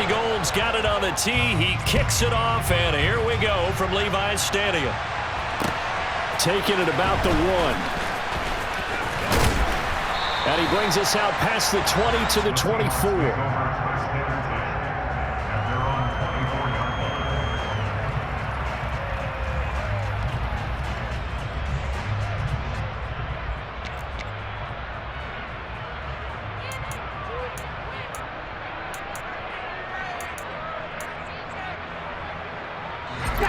Johnny Gold's got it on the tee. He kicks it off, and here we go from Levi's Stadium. Taking it about the 1. And he brings us out past the 20 to the 24.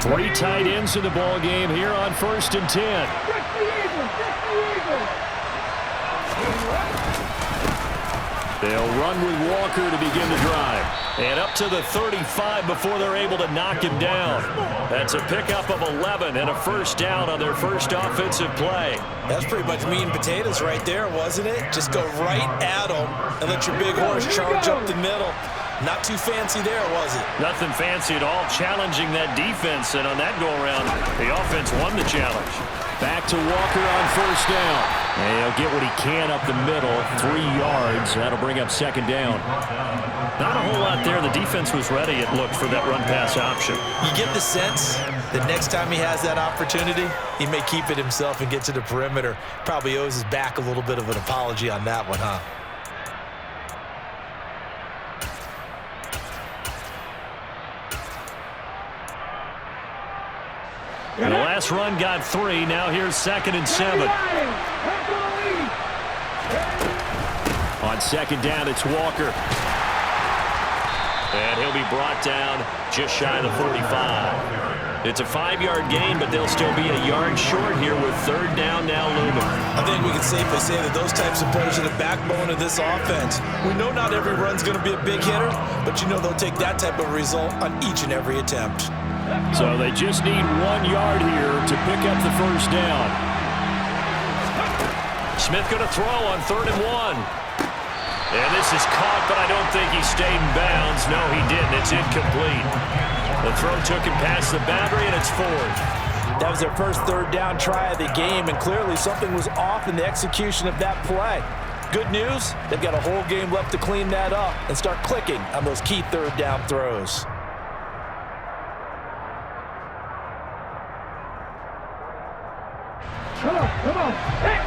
Three tight ends in the ball game here on 1st and 10. They'll run with Walker to begin the drive. And up to the 35 before they're able to knock him down. That's a pickup of 11 and a first down on their first offensive play. That's pretty much meat and potatoes right there, wasn't it? Just go right at them and let your big horse charge up the middle. Not too fancy there, was it? Nothing fancy at all, challenging that defense, and on that go-around, the offense won the challenge. Back to Walker on first down. And he'll get what he can up the middle, 3 yards. That'll bring up second down. Not a whole lot there. The defense was ready, it looked, for that run-pass option. You get the sense that next time he has that opportunity, he may keep it himself and get to the perimeter. Probably owes his back a little bit of an apology on that one, huh? And the last run got 3. Now here's 2nd and 7. On second down, it's Walker. And he'll be brought down just shy of the 45. It's a 5-yard gain, but they'll still be a yard short here with 3rd down now looming. I think we can safely say that those types of plays are the backbone of this offense. We know not every run's going to be a big hitter, but you know they'll take that type of result on each and every attempt. So they just need 1 yard here to pick up the first down. Smith going to throw on 3rd and 1. And this is caught, but I don't think he stayed in bounds. No, he didn't. It's incomplete. The throw took him past the boundary, and it's 4th. That was their first 3rd down try of the game, and clearly something was off in the execution of that play. Good news, they've got a whole game left to clean that up and start clicking on those key 3rd down throws. Come on. Hey.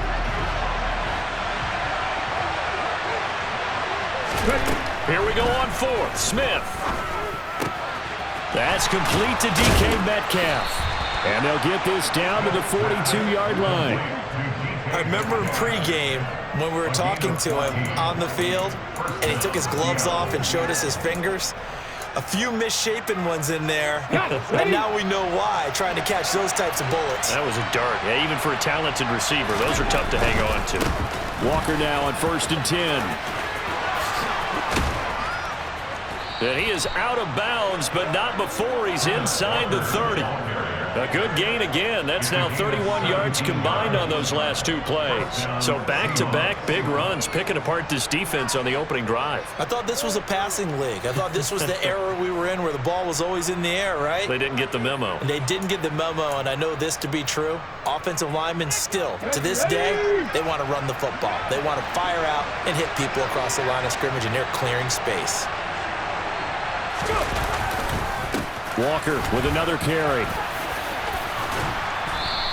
Here we go on 4th. Smith. That's complete to DK Metcalf. And they'll get this down to the 42-yard line. I remember in pregame when we were talking to him on the field, and he took his gloves off and showed us his fingers. A few misshapen ones in there, and now we know why, trying to catch those types of bullets. That was a dart. Yeah, even for a talented receiver, those are tough to hang on to. Walker now on 1st and 10. And he is out of bounds, but not before he's inside the 30. A good gain again. That's now 31 yards combined on those last 2 plays. So back-to-back big runs, picking apart this defense on the opening drive. I thought this was a passing league. I thought this was the era we were in where the ball was always in the air, right? They didn't get the memo. They didn't get the memo, and I know this to be true. Offensive linemen still, to this day, they want to run the football. They want to fire out and hit people across the line of scrimmage, and they're clearing space. Walker with another carry.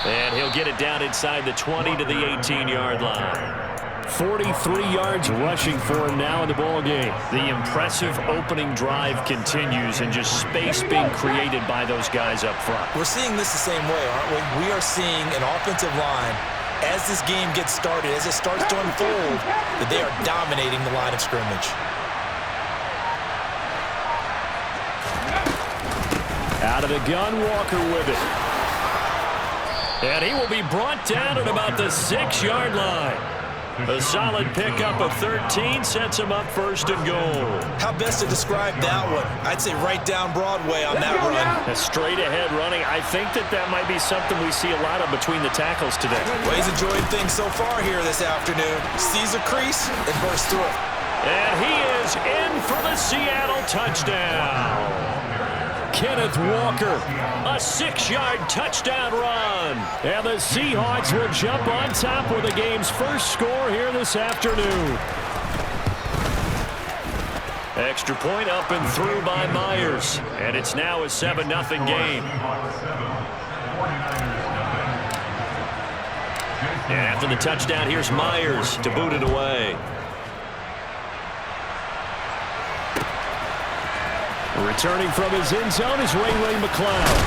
And he'll get it down inside the 20 to the 18-yard line. 43 yards rushing for him now in the ball game. The impressive opening drive continues, and just space being created by those guys up front. We're seeing this the same way, aren't we? We are seeing an offensive line, as this game gets started, as it starts to unfold, that they are dominating the line of scrimmage. Out of the gun, Walker with it. And he will be brought down at about the 6-yard line. A solid pickup of 13 sets him up 1st and goal. How best to describe that one? I'd say right down Broadway on that run. A straight-ahead running. I think that might be something we see a lot of between the tackles today. Well, he's enjoying things so far here this afternoon. Sees a crease and bursts through it. And he is in for the Seattle touchdown. Kenneth Walker, a 6-yard touchdown run. And the Seahawks will jump on top with the game's first score here this afternoon. Extra point up and through by Myers. And it's now a 7-0 game. And after the touchdown, here's Myers to boot it away. Returning from his end zone is Ray McCloud.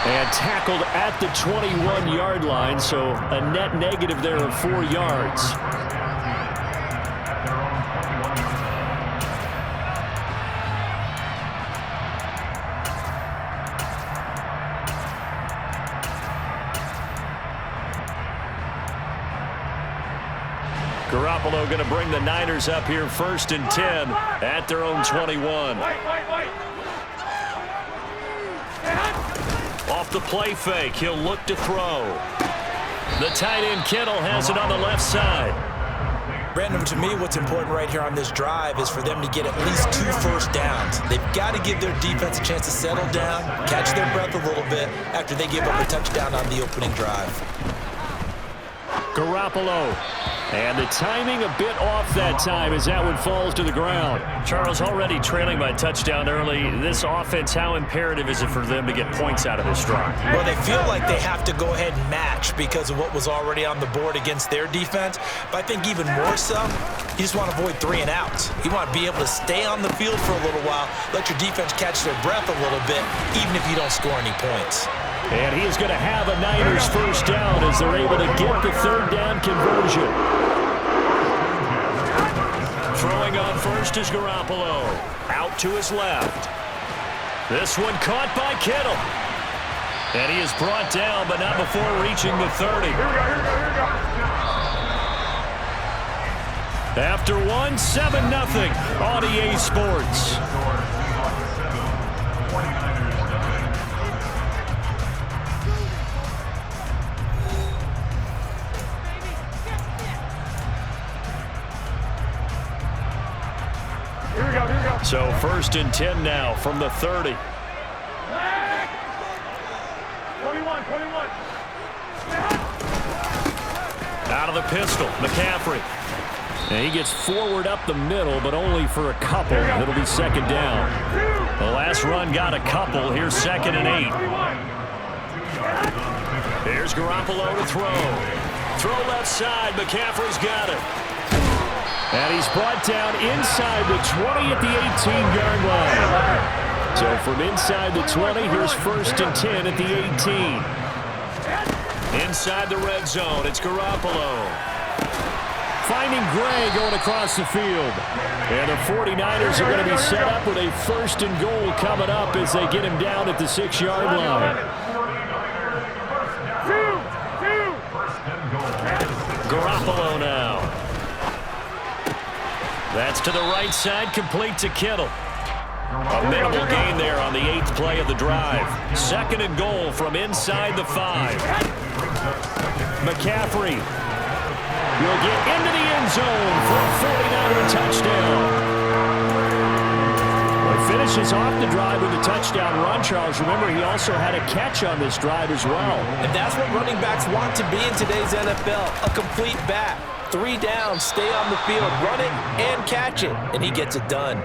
And tackled at the 21-yard line, so a net negative there of 4 yards. Garoppolo going to bring the Niners up here 1st and 10 at their own 21. Off the play fake, he'll look to throw. The tight end Kittle has it on the left side. Brandon, to me, what's important right here on this drive is for them to get at least 2 first downs. They've got to give their defense a chance to settle down, catch their breath a little bit after they give up a touchdown on the opening drive. Garoppolo. And the timing a bit off that time as that one falls to the ground. Charles, already trailing by touchdown early. This offense, how imperative is it for them to get points out of this drive? Well, they feel like they have to go ahead and match because of what was already on the board against their defense. But I think even more so, you just want to avoid 3 and outs. You want to be able to stay on the field for a little while, let your defense catch their breath a little bit, even if you don't score any points. And he is going to have a Niners first down as they're able to get the 3rd down conversion. Throwing on first is Garoppolo. Out to his left. This one caught by Kittle. And he is brought down, but not before reaching the 30. After one, 7-0 on EA Sports. So 1st and 10 now from the 30. 21. Out of the pistol, McCaffrey. And he gets forward up the middle, but only for a couple. It'll be 2nd down. The last run got a couple. Here's 2nd and 8. Here's Garoppolo to throw. Throw left side. McCaffrey's got it. And he's brought down inside the 20 at the 18-yard line. So from inside the 20, here's 1st and 10 at the 18. Inside the red zone, it's Garoppolo. Finding Gray going across the field. And the 49ers are going to be set up with a 1st and goal coming up as they get him down at the 6-yard line. Garoppolo now. That's to the right side, complete to Kittle. A minimal gain there on the 8th play of the drive. 2nd and goal from inside the 5. McCaffrey will get into the end zone for a 49er touchdown. Well, finishes off the drive with a touchdown run, Charles. Remember, he also had a catch on this drive as well. And that's what running backs want to be in today's NFL, a complete back. 3 downs, stay on the field, run it, and catch it, and he gets it done.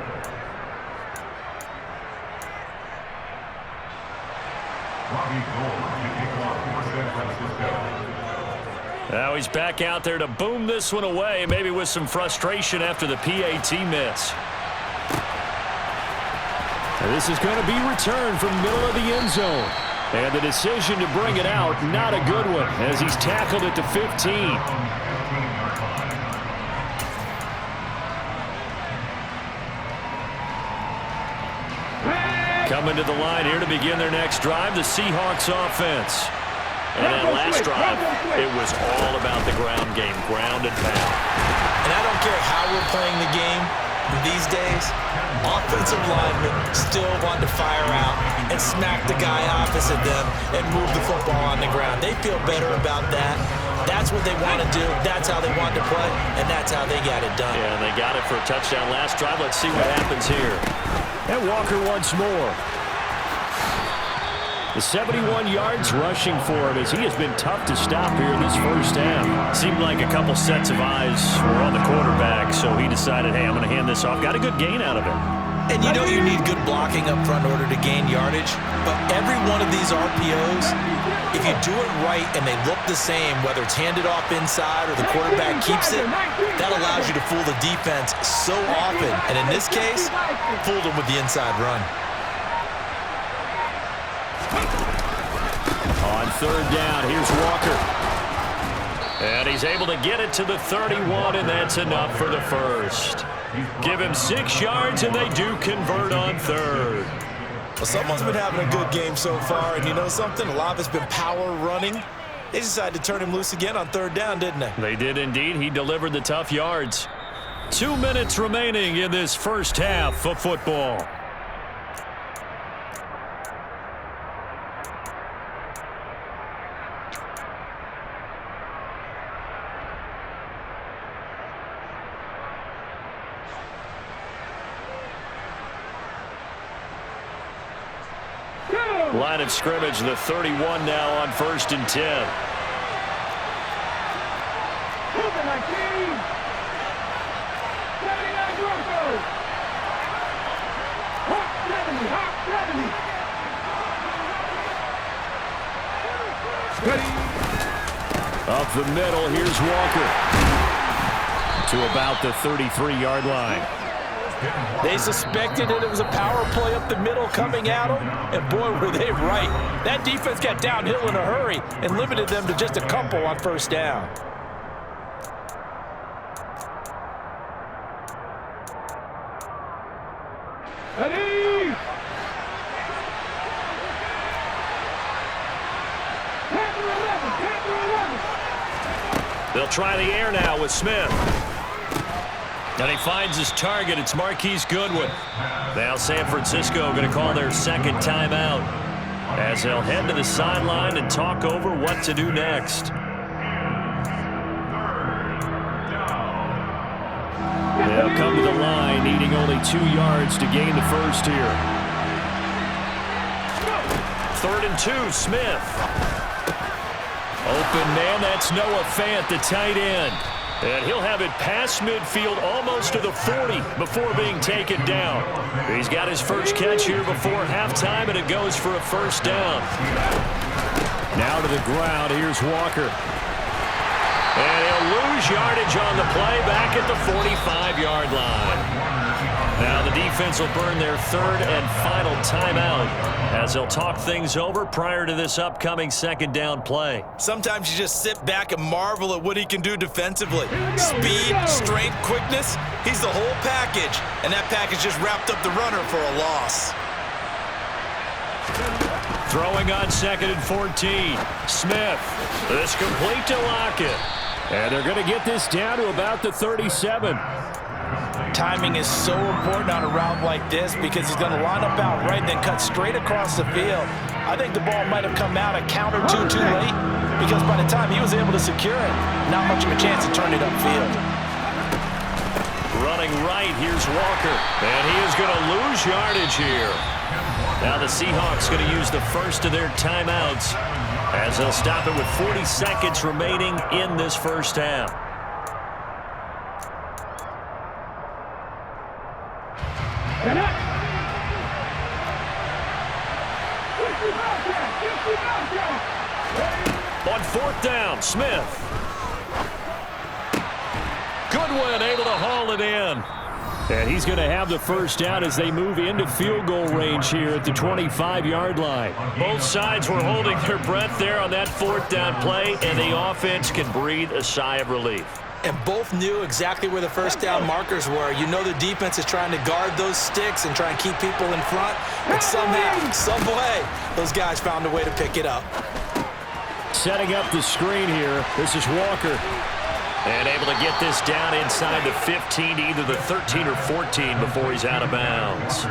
Now he's back out there to boom this one away, maybe with some frustration after the PAT miss. And this is going to be returned from middle of the end zone. And the decision to bring it out, not a good one, as he's tackled at the 15. Coming to the line here to begin their next drive, the Seahawks offense. And that last drive, it was all about the ground game, ground and pound. And I don't care how we're playing the game these days, offensive linemen still want to fire out and smack the guy opposite them and move the football on the ground. They feel better about that. That's what they want to do. That's how they want to play, and that's how they got it done. Yeah, and they got it for a touchdown last drive. Let's see what happens here. And Walker once more. The 71 yards rushing for him as he has been tough to stop here in this first half. Seemed like a couple sets of eyes were on the quarterback, so he decided, hey, I'm going to hand this off. Got a good gain out of it. And you know you need good blocking up front in order to gain yardage. But every one of these RPOs, if you do it right and they look the same, whether it's handed off inside or the quarterback keeps it, that allows you to fool the defense so often. And in this case, fooled them with the inside run. On third down, here's Walker. And he's able to get it to the 31, and that's enough for the first. Give him 6 yards, and they do convert on third. Well, someone's been having a good game so far, and you know something? A lot of it's been power running. They decided to turn him loose again on third down, didn't they? They did indeed. He delivered the tough yards. 2 minutes remaining in this first half of football. Line of scrimmage, the 31 now on 1st and 10. Up the middle, here's Walker. To about the 33-yard line. They suspected it was a power play up the middle coming at them, and boy, were they right. That defense got downhill in a hurry and limited them to just a couple on first down. They'll try the air now with Smith. And he finds his target. It's Marquise Goodwin. Now San Francisco going to call their second timeout as they'll head to the sideline and talk over what to do next. They'll come to the line, needing only 2 yards to gain the first here. 3rd and 2, Smith. Open man, that's Noah Fant, the tight end. And he'll have it past midfield almost to the 40 before being taken down. He's got his first catch here before halftime, and it goes for a first down. Now to the ground, here's Walker. And he'll lose yardage on the play back at the 45-yard line. Now the defense will burn their 3rd and final timeout as they'll talk things over prior to this upcoming 2nd down play. Sometimes you just sit back and marvel at what he can do defensively. Speed, strength, quickness, he's the whole package. And that package just wrapped up the runner for a loss. Throwing on 2nd and 14. Smith. This complete to Lockett. And they're going to get this down to about the 37. Timing is so important on a route like this because he's going to line up out right and then cut straight across the field. I think the ball might have come out a count or two too late because by the time he was able to secure it, not much of a chance to turn it upfield. Running right, here's Walker. And he is going to lose yardage here. Now the Seahawks going to use the first of their timeouts as they'll stop it with 40 seconds remaining in this first half. On 4th down, Smith. Goodwin able to haul it in. And he's going to have the first down as they move into field goal range here at the 25-yard line. Both sides were holding their breath there on that 4th down play, and the offense can breathe a sigh of relief. And both knew exactly where the first down markers were. You know the defense is trying to guard those sticks and try and keep people in front. But somehow, some way, those guys found a way to pick it up. Setting up the screen here. This is Walker. And able to get this down inside the 15 to either the 13 or 14 before he's out of bounds.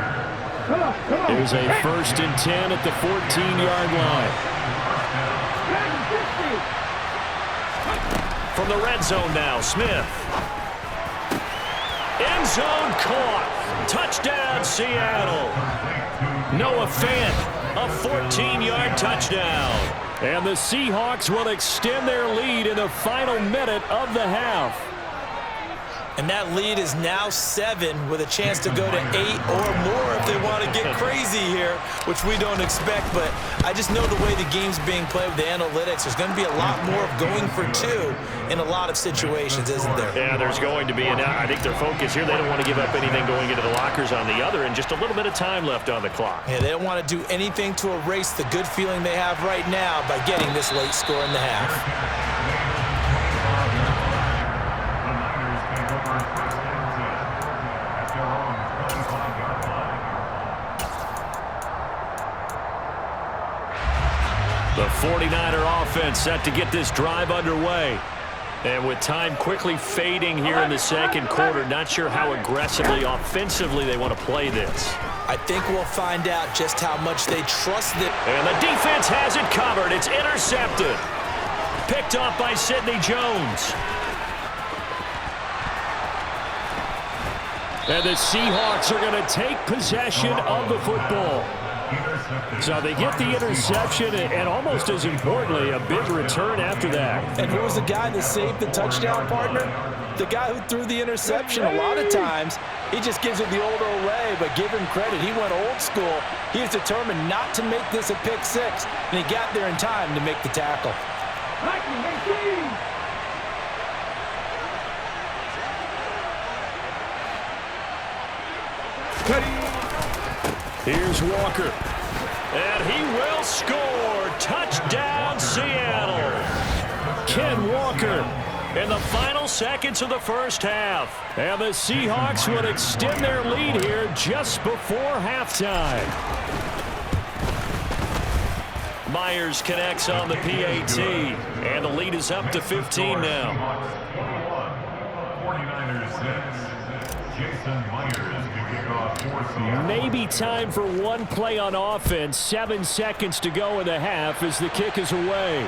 There's a 1st and 10 at the 14-yard line. From the red zone now, Smith. End zone caught. Touchdown, Seattle. Noah Fant, a 14-yard touchdown. And the Seahawks will extend their lead in the final minute of the half. And that lead is now 7 with a chance to go to 8 or more if they want to get crazy here, which we don't expect. But I just know the way the game's being played with the analytics, there's going to be a lot more of going for 2 in a lot of situations, isn't there? Yeah, there's going to be. And I think their focus here, they don't want to give up anything going into the lockers on the other, and just a little bit of time left on the clock. Yeah, they don't want to do anything to erase the good feeling they have right now by getting this late score in the half. The 49er offense set to get this drive underway. And with time quickly fading here in the second quarter, not sure how aggressively, offensively they want to play this. I think we'll find out just how much they trust it. And the defense has it covered. It's intercepted. Picked off by Sidney Jones. And the Seahawks are going to take possession of the football. So they get the interception, and almost as importantly, a big return after that. And who was the guy that saved the touchdown, partner? The guy who threw the interception. A lot of times, he just gives it the old Olay, but give him credit. He went old school. He was determined not to make this a pick 6, and he got there in time to make the tackle. Here's Walker. And he will score. Touchdown, Seattle. Ken Walker in the final seconds of the first half. And the Seahawks would extend their lead here just before halftime. Myers connects on the PAT. And the lead is up to 15 now. 49ers 6. Jason Myers to kick off for Seattle. Maybe time for one play on offense. 7 seconds to go in the half as the kick is away.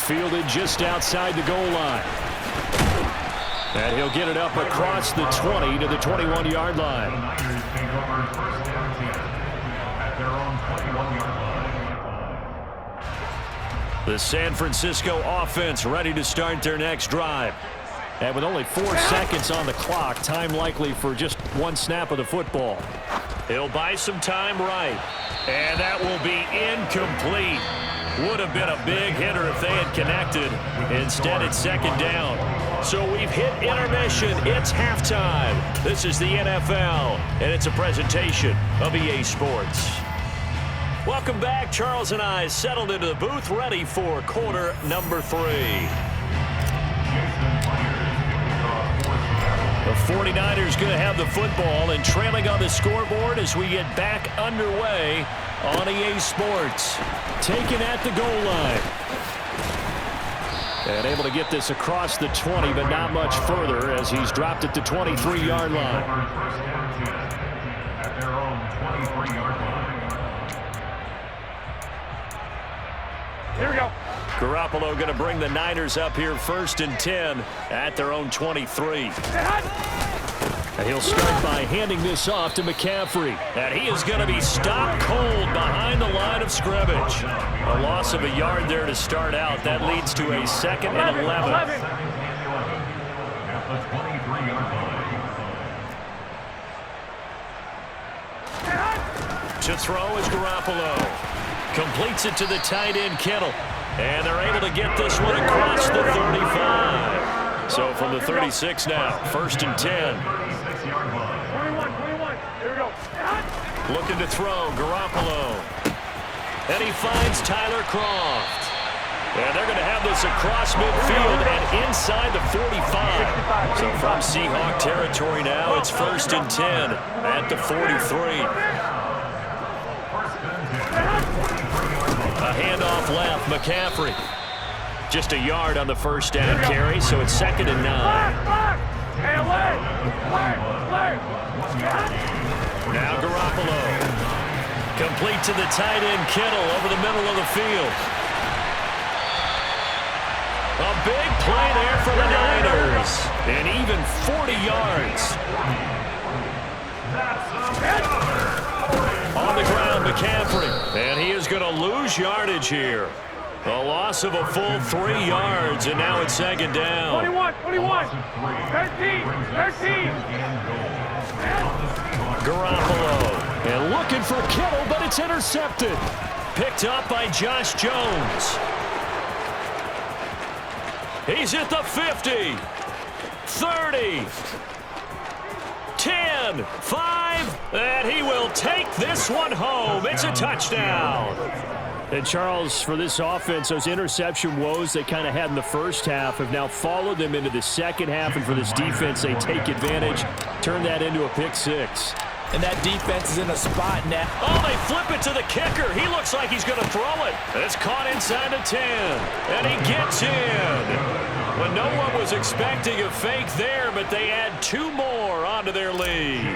Fielded just outside the goal line. And he'll get it up across the 20 to the 21-yard line. The Niners take over first down 10 at their own 21-yard line. The San Francisco offense ready to start their next drive. And with only 4 seconds on the clock, time likely for just one snap of the football. He'll buy some time right. And that will be incomplete. Would have been a big hitter if they had connected. Instead, it's second down. So we've hit intermission. It's halftime. This is the NFL, and it's a presentation of EA Sports. Welcome back. Charles and I settled into the booth, ready for quarter number 3. The 49ers going to have the football and trailing on the scoreboard as we get back underway on EA Sports. Taken at the goal line. And able to get this across the 20, but not much further as he's dropped at the 23-yard line. At their own 23-yard line. Here we go. Garoppolo going to bring the Niners up here 1st and 10 at their own 23. And he'll start by handing this off to McCaffrey. And he is going to be stopped cold behind the line of scrimmage. A loss of a yard there to start out. That leads to a 2nd and 11. At the 23-yard line. To throw is Garoppolo. Completes it to the tight end, Kittle. And they're able to get this one across the 35. So from the 36 now, 1st and 10. 21. Here we go. Looking to throw, Garoppolo. And he finds Tyler Kroft. And they're going to have this across midfield and inside the 45. So from Seahawk territory now, it's 1st and 10 at the 43. A handoff left, McCaffrey. Just a yard on the first down carry, so it's 2nd and 9. Now Garoppolo. Complete to the tight end, Kittle, over the middle of the field. A big play there for the Niners. And even 40 yards. On the ground, McCaffrey. And he is going to lose yardage here. A loss of a full 3 yards, and now it's second down. 21, 21, 13, 13. Garoppolo. And looking for Kittle, but it's intercepted. Picked up by Josh Jones. He's at the 50. 30. 10. 5. And he will take this one home. It's a touchdown. And Charles, for this offense, those interception woes they kind of had in the first half have now followed them into the second half. And for this defense, they take advantage, turn that into a pick six. And that defense is in a spot now. Oh, they flip it to the kicker. He looks like he's going to throw it. It's caught inside the 10. And he gets in. When no one was expecting a fake there, but they add 2 more onto their lead.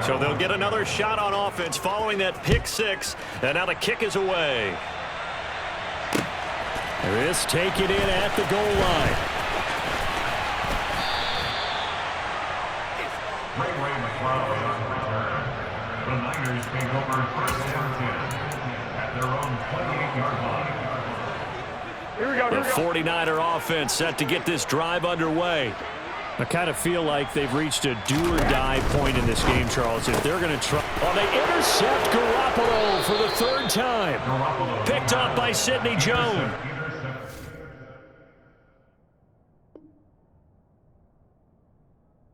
So they'll get another shot on offense following that pick six. And now the kick is away. This take it in at the goal line. Ray McLeod on return. The Niners take over first and 10 at their own 28-yard line. Here we go, The 49er offense set to get this drive underway. I kind of feel like they've reached a do-or-die point in this game, Charles. If they're going to try... Oh, they intercept Garoppolo for the 3rd time. Picked up by Sidney Jones.